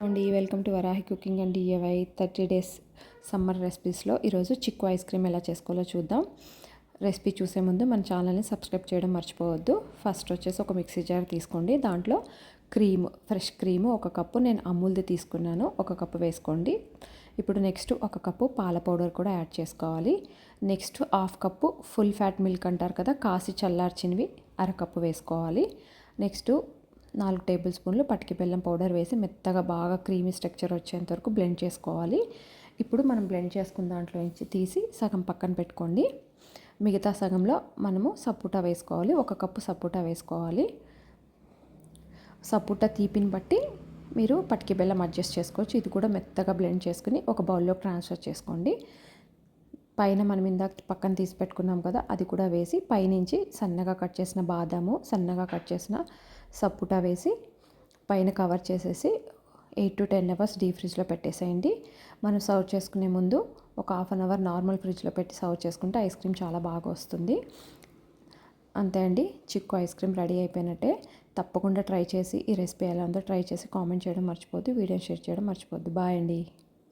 అండి welcome to Varahi cooking and DIY 30 days summer రెసిపీస్లో ఈరోజు చిక్కు ఐస్ క్రీమ్ ఎలా చేసుకోవాలో చూద్దాం. రెసిపీ చూసే ముందు మన ఛానల్ని సబ్స్క్రైబ్ చేయడం మర్చిపోవద్దు. ఫస్ట్ వచ్చేసి ఒక మిక్సీ జార్ తీసుకోండి. దాంట్లో ఫ్రెష్ క్రీము 1 కప్పు, నేను అమూల్ది తీసుకున్నాను, 1 కప్పు వేసుకోండి. ఇప్పుడు నెక్స్ట్ 1 కప్పు పాల పౌడర్ కూడా యాడ్ చేసుకోవాలి. Next 1/2 cup full fat milk అంటారు కదా, కాసి చల్లార్చినవి 1/2 కప్పు వేసుకోవాలి. నెక్స్ట్ 4 టేబుల్ స్పూన్లు పటికి బెల్లం పౌడర్ వేసి మెత్తగా బాగా క్రీమీ స్ట్రక్చర్ వచ్చేంత వరకు బ్లెండ్ చేసుకోవాలి. ఇప్పుడు మనం బ్లెండ్ చేసుకున్న దాంట్లో నుంచి తీసి సగం పక్కన పెట్టుకోండి. మిగతా సగంలో మనము సపోటా వేసుకోవాలి. 1 కప్పు సపోటా వేసుకోవాలి. సపోటా తీపిని బట్టి మీరు పటికి బెల్లం అడ్జస్ట్ చేసుకోవచ్చు. ఇది కూడా మెత్తగా బ్లెండ్ చేసుకుని ఒక బౌల్లో ట్రాన్స్ఫర్ చేసుకోండి. పైన మనం ఇందాక పక్కన తీసి పెట్టుకున్నాం కదా, అది కూడా వేసి పైనుంచి సన్నగా కట్ చేసిన బాదాము, సన్నగా కట్ చేసిన సపోటా వేసి పైన కవర్ చేసేసి 8 to 10 అవర్స్ డీప్ ఫ్రిడ్జ్లో పెట్టేసేయండి. మనం సర్వ్ చేసుకునే ముందు ఒక 1/2 అవర్ నార్మల్ ఫ్రిడ్జ్లో పెట్టి సర్వ్ చేసుకుంటే ఐస్ క్రీమ్ చాలా బాగా వస్తుంది. అంతే అండి, చిక్కు ఐస్ క్రీమ్ రెడీ అయిపోయినట్టే. తప్పకుండా ట్రై చేసి ఈ రెసిపీ ఎలా ఉందో ట్రై చేసి కామెంట్ చేయడం మర్చిపోద్దు. వీడియో షేర్ చేయడం మర్చిపోద్దు. బాయ్ అండి.